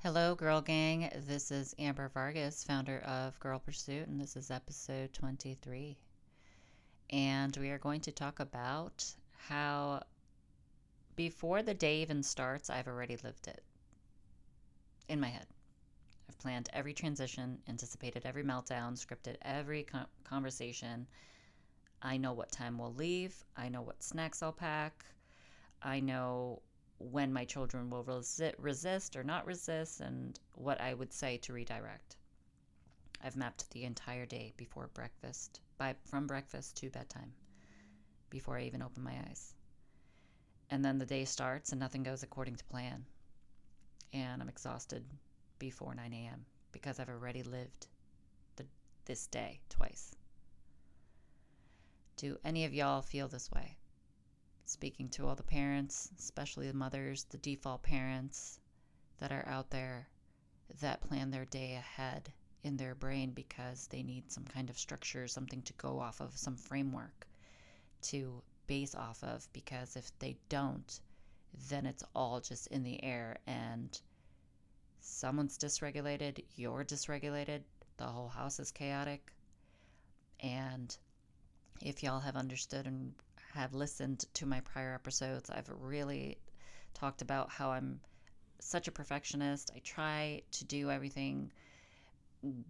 Hello, Girl Gang. This is Amber Vargas, founder of Girl Pursuit, and this is episode 23. And we are going to talk about how before the day even starts, I've already lived it in my head. I've planned every transition, anticipated every meltdown, scripted every conversation. I know what time we'll leave. I know what snacks I'll pack. I know when my children will resist or not resist and what I would say to redirect. I've mapped the entire day before breakfast, from breakfast to bedtime, before I even open my eyes. And then the day starts and nothing goes according to plan. And I'm exhausted before 9 a.m. because I've already lived this day twice. Do any of y'all feel this way? Speaking to all the parents, especially the mothers, the default parents that are out there that plan their day ahead in their brain because they need some kind of structure, something to go off of, some framework to base off of, because if they don't, then it's all just in the air and someone's dysregulated, you're dysregulated, the whole house is chaotic. And if y'all have understood and have listened to my prior episodes, I've really talked about how I'm such a perfectionist. I try to do everything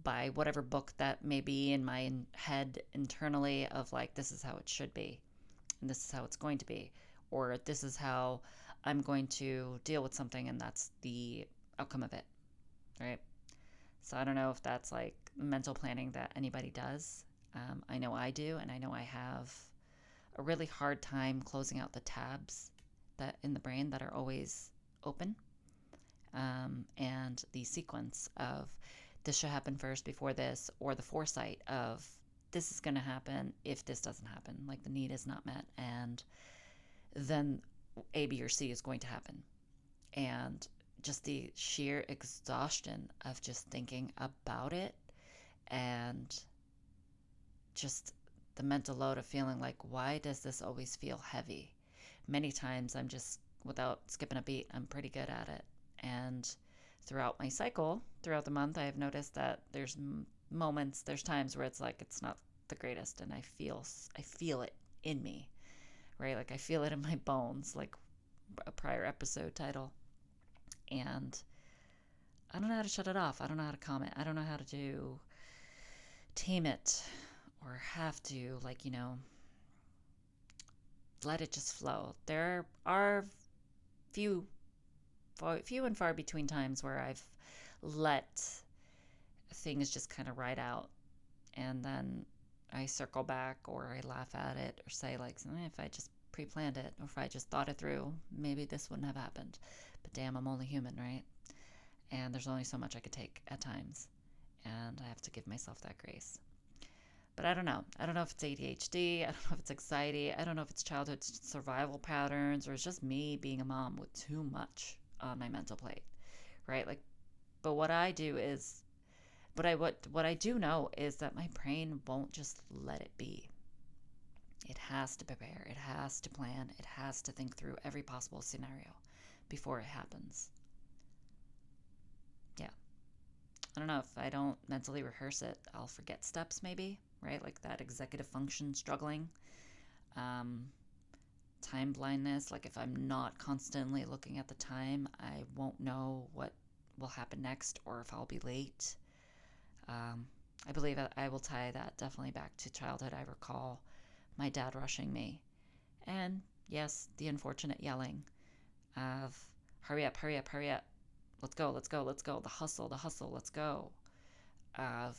by whatever book that may be in my head internally of like, this is how it should be, and this is how it's going to be, or this is how I'm going to deal with something, and that's the outcome of it, right? So I don't know if that's like mental planning that anybody does. I know I do, and I know I have a really hard time closing out the tabs that in the brain that are always open. And the sequence of this should happen first before this, or the foresight of this is going to happen if this doesn't happen, like the need is not met, and then A, B, or C is going to happen. And just the sheer exhaustion of just thinking about it, and just the mental load of feeling like, why does this always feel heavy? Many times I'm just, without skipping a beat, I'm pretty good at it. And throughout my cycle, throughout the month, I have noticed that there's moments, there's times where it's like it's not the greatest, and I feel it in me, right? Like I feel it in my bones, like a prior episode title. And I don't know how to shut it off. I don't know how to calm it. I don't know how to tame it, or have to, like, let it just flow. There are few and far between times where I've let things just kind of ride out, and then I circle back, or I laugh at it, or say like, if I just pre-planned it, or if I just thought it through, maybe this wouldn't have happened. But damn, I'm only human, right? And there's only so much I could take at times, and I have to give myself that grace. But I don't know. I don't know if it's ADHD. I don't know if it's anxiety. I don't know if it's childhood survival patterns, or it's just me being a mom with too much on my mental plate, right? Like, but what I do is, what I do know is that my brain won't just let it be. It has to prepare. It has to plan. It has to think through every possible scenario before it happens. Yeah. I don't know, if I don't mentally rehearse it, I'll forget steps maybe, right? Like that executive function struggling. Um, Time blindness, like if I'm not constantly looking at the time, I won't know what will happen next, or if I'll be late. Um, I believe I will tie that definitely back to childhood. I recall my dad rushing me. And yes, the unfortunate yelling of hurry up, hurry up, hurry up. Let's go, let's go, let's go. The hustle, let's go. Of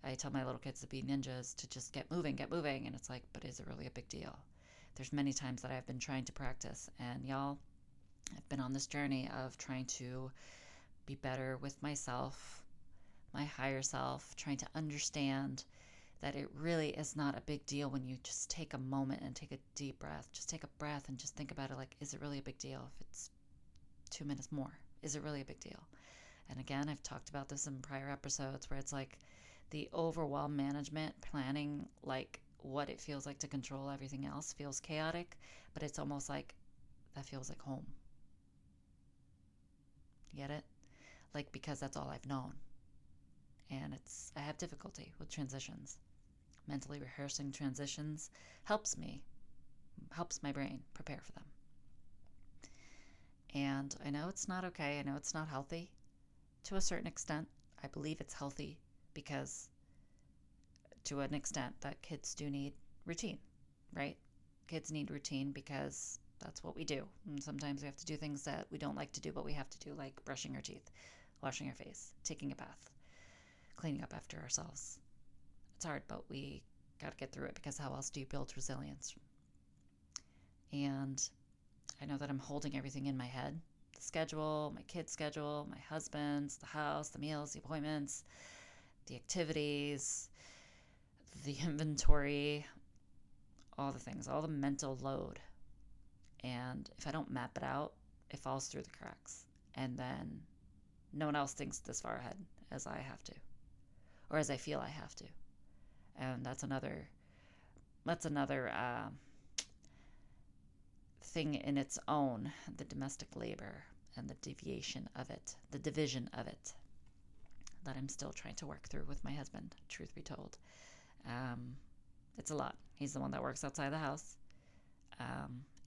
I tell my little kids to be ninjas, to just get moving, get moving. And it's like, but is it really a big deal? There's many times that I've been trying to practice. And y'all, I've been on this journey of trying to be better with myself, my higher self, trying to understand that it really is not a big deal when you just take a moment and take a deep breath. Just take a breath and just think about it like, is it really a big deal if it's 2 minutes more? Is it really a big deal? And again, I've talked about this in prior episodes where it's like the overwhelm management, planning like what it feels like to control everything else feels chaotic, but it's almost like that feels like home. You get it? like because that's all I've known. And I have difficulty with transitions. Mentally rehearsing transitions helps my brain prepare for them. And I know it's not okay. I know it's not healthy to a certain extent. I believe it's healthy because to an extent that kids do need routine, right? Kids need routine because that's what we do. And sometimes we have to do things that we don't like to do, but we have to do, like brushing our teeth, washing our face, taking a bath, cleaning up after ourselves. It's hard, but we got to get through it because how else do you build resilience? And I know that I'm holding everything in my head. The schedule, my kids' schedule, my husband's, the house, the meals, the appointments, the activities, the inventory, all the things, all the mental load. And if I don't map it out, it falls through the cracks. And then no one else thinks this far ahead as I have to, or as I feel I have to. And that's another thing in its own, the domestic labor and the division of it, that I'm still trying to work through with my husband, truth be told. It's a lot. He's the one that works outside the house,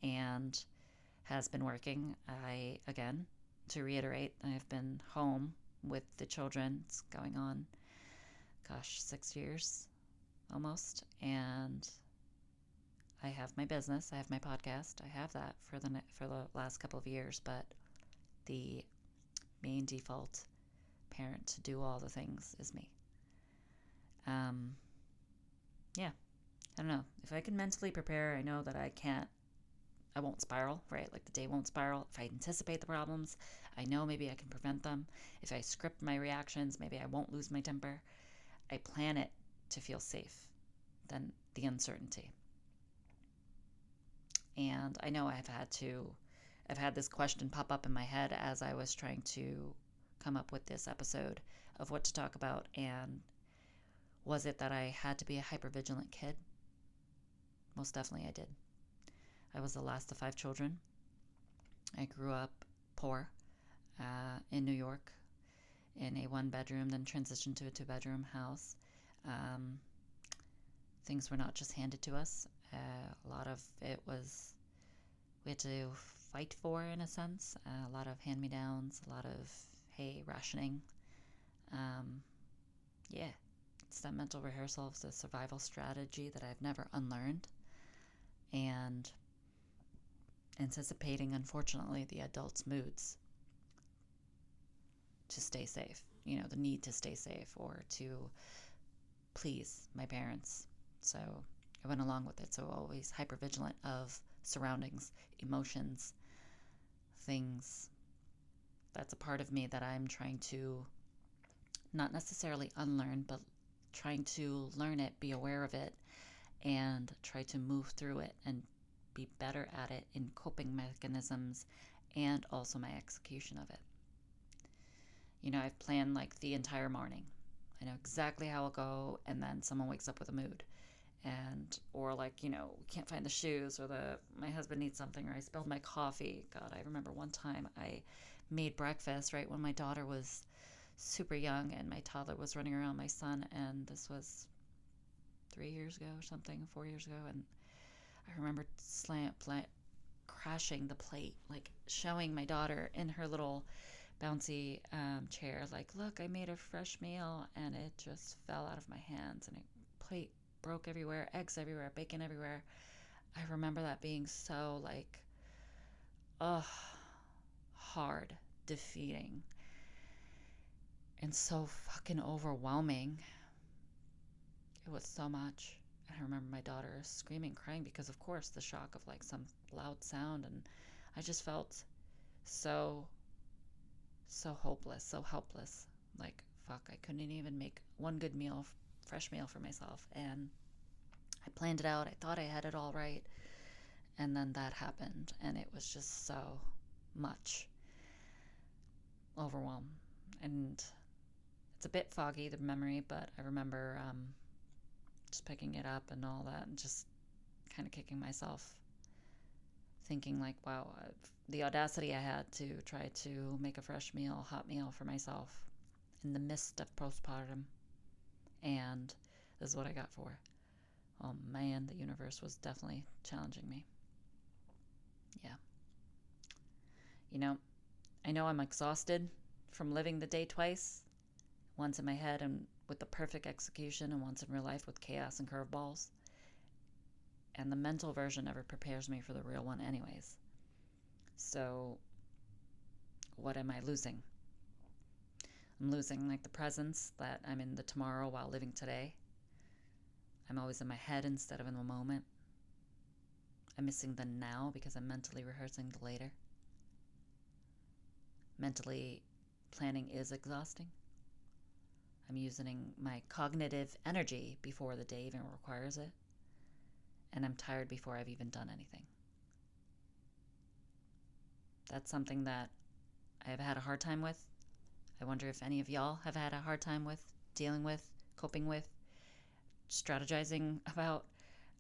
and has been working. Again, to reiterate, I've been home with the children. It's going on, 6 years almost, and I have my business, I have my podcast, I have that for the last couple of years, but the main default parent to do all the things is me. Yeah, I don't know. If I can mentally prepare, I know that I won't spiral, right? Like the day won't spiral. If I anticipate the problems, I know maybe I can prevent them. If I script my reactions, maybe I won't lose my temper. I plan it to feel safe than the uncertainty. And I know I've had this question pop up in my head as I was trying to come up with this episode of what to talk about. And was it that I had to be a hypervigilant kid? Most definitely I did. I was the last of 5 children. I grew up poor in New York in a 1-bedroom, then transitioned to a 2-bedroom house. Things were not just handed to us. A lot of it was, we had to fight for, in a sense. A lot of hand-me-downs, a lot of, rationing. Yeah, it's that mental rehearsal of the survival strategy that I've never unlearned. And anticipating, unfortunately, the adults' moods to stay safe. The need to stay safe or to please my parents. So I went along with it. So always hypervigilant of surroundings, emotions, things. That's a part of me that I'm trying to not necessarily unlearn, but trying to learn it, be aware of it, and try to move through it and be better at it in coping mechanisms and also my execution of it. I've planned like the entire morning. I know exactly how it'll go, and then someone wakes up with a mood. Or we can't find the shoes, or my husband needs something, or I spilled my coffee. God, I remember one time I made breakfast right when my daughter was super young and my toddler was running around my son, and this was 3 years ago or something, 4 years ago, and I remember crashing the plate, like showing my daughter in her little bouncy chair, like, look, I made a fresh meal, and it just fell out of my hands, and a plate broke everywhere, eggs everywhere, bacon everywhere. I remember that being so hard, defeating, and so fucking overwhelming. It was so much. And I remember my daughter screaming, crying because, of course, the shock of like some loud sound, and I just felt so hopeless, so helpless. Like, fuck, I couldn't even make one good meal, fresh meal for myself. And I planned it out. I thought I had it all right. And then that happened, and it was just so much overwhelm. And it's a bit foggy, the memory, but I remember just picking it up and all that, and just kind of kicking myself, thinking like, wow, the audacity I had to try to make a fresh meal, hot meal for myself in the midst of postpartum. And this is what I got for it. Oh man, the universe was definitely challenging me. Yeah. I know I'm exhausted from living the day twice, once in my head and with the perfect execution, and once in real life with chaos and curveballs. And the mental version never prepares me for the real one, anyways. So, what am I losing? I'm losing like the presence that I'm in the tomorrow while living today. I'm always in my head instead of in the moment. I'm missing the now because I'm mentally rehearsing the later. Mentally planning is exhausting. I'm using my cognitive energy before the day even requires it. And I'm tired before I've even done anything. That's something that I have had a hard time with. I wonder if any of y'all have had a hard time with, dealing with, coping with, strategizing about.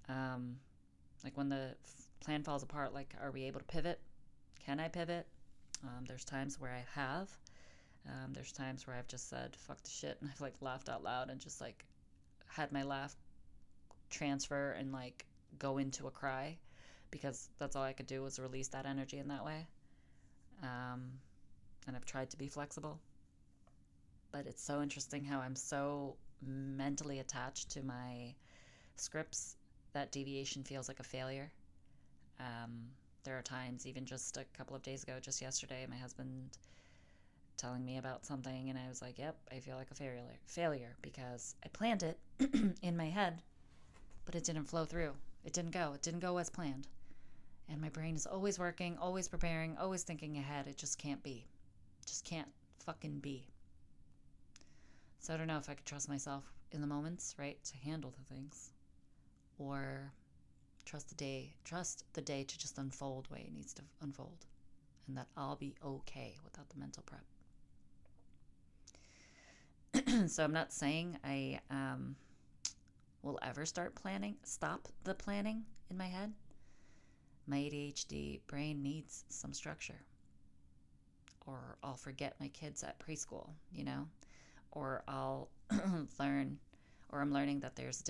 Like when the plan falls apart, like, are we able to pivot? Can I pivot? There's times where I have. There's times where I've just said, fuck the shit, and I've like laughed out loud and just like had my laugh transfer and like go into a cry, because that's all I could do was release that energy in that way. And I've tried to be flexible, but it's so interesting how I'm so mentally attached to my scripts that deviation feels like a failure. There are times, even just a couple of days ago, just yesterday, my husband telling me about something, and I was like, yep, I feel like a failure because I planned it in my head, but it didn't flow through. It didn't go as planned. And my brain is always working, always preparing, always thinking ahead. It just can't be. Just can't fucking be. So I don't know if I could trust myself in the moments, right, to handle the things, or trust the day to just unfold the way it needs to unfold, and that I'll be okay without the mental prep. So I'm not saying I will ever stop the planning in my head. My ADHD brain needs some structure. Or I'll forget my kids at preschool, or I'll I'm learning that there is a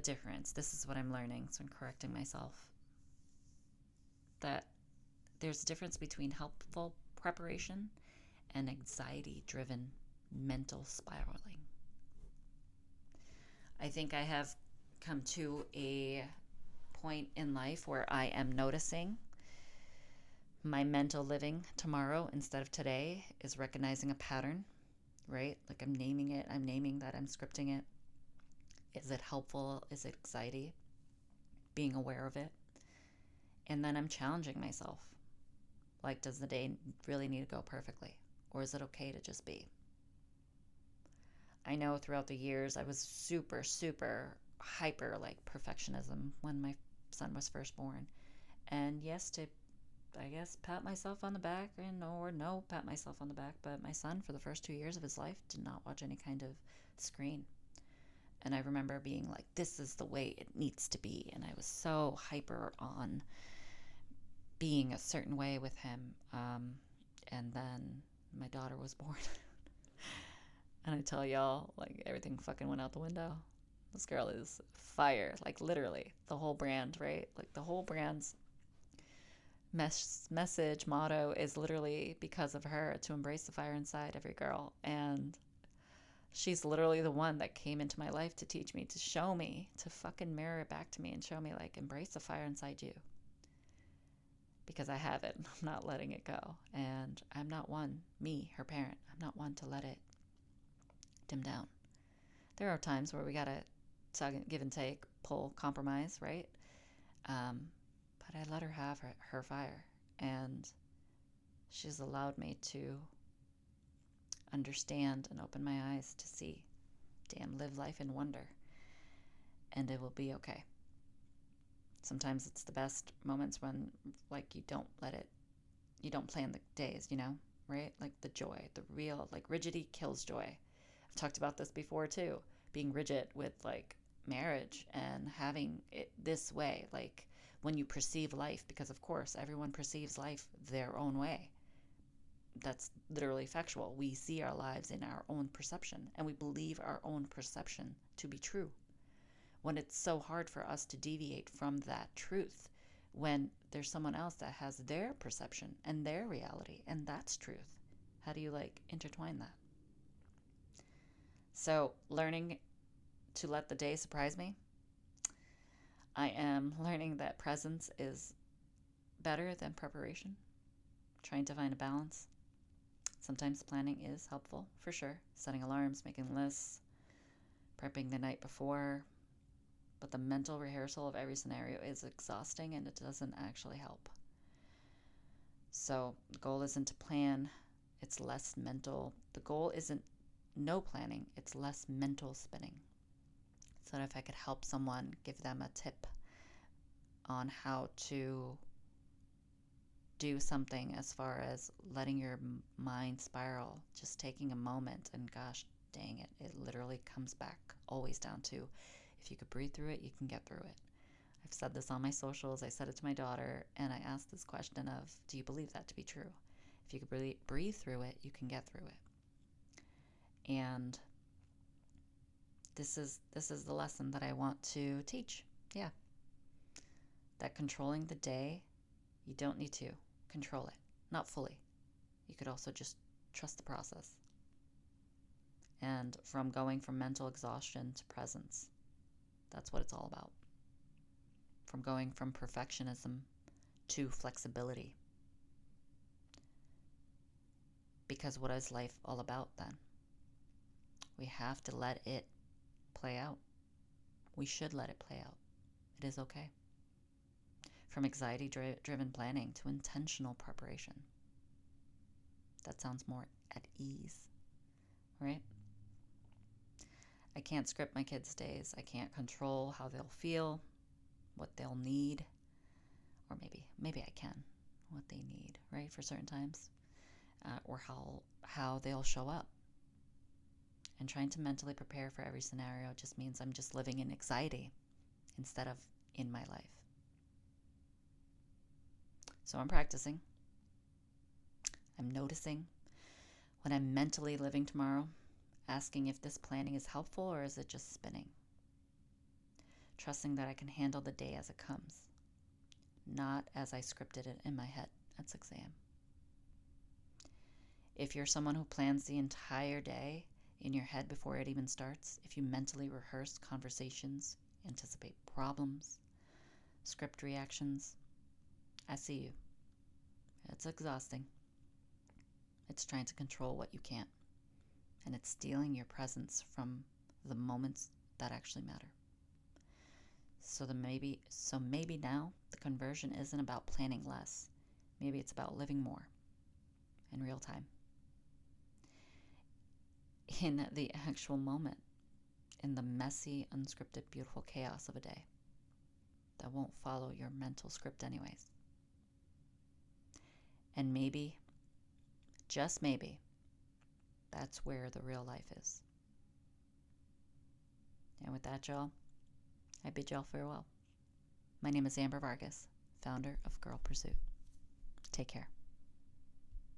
difference. This is what I'm learning, so I'm correcting myself, that there's a difference between helpful preparation and anxiety-driven mental spiraling. I think I have come to a point in life where I am noticing my mental living tomorrow instead of today is recognizing a pattern, right? Like I'm naming it. I'm naming that I'm scripting it. Is it helpful? Is it anxiety? Being aware of it. And then I'm challenging myself. Like, does the day really need to go perfectly? Or is it okay to just be? I know throughout the years I was super, super hyper like perfectionism when my son was first born. And yes, to, I guess, pat myself on the back, or no, pat myself on the back, but my son for the first 2 years of his life did not watch any kind of screen. And I remember being like, this is the way it needs to be. And I was so hyper on being a certain way with him. And then my daughter was born. And I tell y'all, like, everything fucking went out the window. This girl is fire. Like, literally, the whole brand, right? Like, the whole brand's message, motto is literally because of her, to embrace the fire inside every girl. And she's literally the one that came into my life to teach me, to show me, to fucking mirror it back to me and show me, like, embrace the fire inside you. Because I have it. I'm not letting it go. And I'm not one, me, her parent, I'm not one to let it dim down. There are times where we gotta give and take, pull, compromise, right? But I let her have her fire. And she's allowed me to understand and open my eyes to see, damn, live life in wonder. And it will be okay. Sometimes it's the best moments when, like, you don't plan the days, right? Like the joy, the real, like, rigidity kills joy. I've talked about this before too, being rigid with like marriage and having it this way, like when you perceive life, because of course everyone perceives life their own way. That's literally factual. We see our lives in our own perception and we believe our own perception to be true. When it's so hard for us to deviate from that truth, when there's someone else that has their perception and their reality and that's truth, how do you intertwine that? So, learning to let the day surprise me, I am learning that presence is better than preparation, trying to find a balance. Sometimes planning is helpful, for sure. Setting alarms, making lists, prepping the night before. But the mental rehearsal of every scenario is exhausting and it doesn't actually help. So the goal isn't to plan, it's less mental. The goal isn't no planning, it's less mental spinning. So that if I could help someone, give them a tip on how to do something as far as letting your mind spiral, just taking a moment, and gosh dang it, it literally comes back always down to if you could breathe through it, you can get through it. I've said this on my socials, I said it to my daughter, and I asked this question of, do you believe that to be true? If you could really breathe through it, you can get through it. And this is the lesson that I want to teach. Yeah. That controlling the day, you don't need to control it. Not fully. You could also just trust the process. And from going from mental exhaustion to presence, that's what it's all about. From going from perfectionism to flexibility. Because what is life all about then? We have to let it play out. We should let it play out. It is okay. From anxiety-driven planning to intentional preparation. That sounds more at ease, right? I can't script my kids' days. I can't control how they'll feel, what they'll need, or maybe I can, what they need, right, for certain times, or how they'll show up. And trying to mentally prepare for every scenario just means I'm just living in anxiety instead of in my life. So I'm practicing. I'm noticing when I'm mentally living tomorrow, asking if this planning is helpful or is it just spinning. Trusting that I can handle the day as it comes, not as I scripted it in my head at 6 a.m. If you're someone who plans the entire day in your head before it even starts, if you mentally rehearse conversations, anticipate problems, script reactions, I see you. It's exhausting. It's trying to control what you can't. And it's stealing your presence from the moments that actually matter. So maybe now the conversion isn't about planning less. Maybe it's about living more in real time. In the actual moment. In the messy, unscripted, beautiful chaos of a day that won't follow your mental script anyways. And maybe, just maybe, that's where the real life is. And with that, y'all, I bid y'all farewell. My name is Amber Vargas, founder of Girl Pursuit. Take care.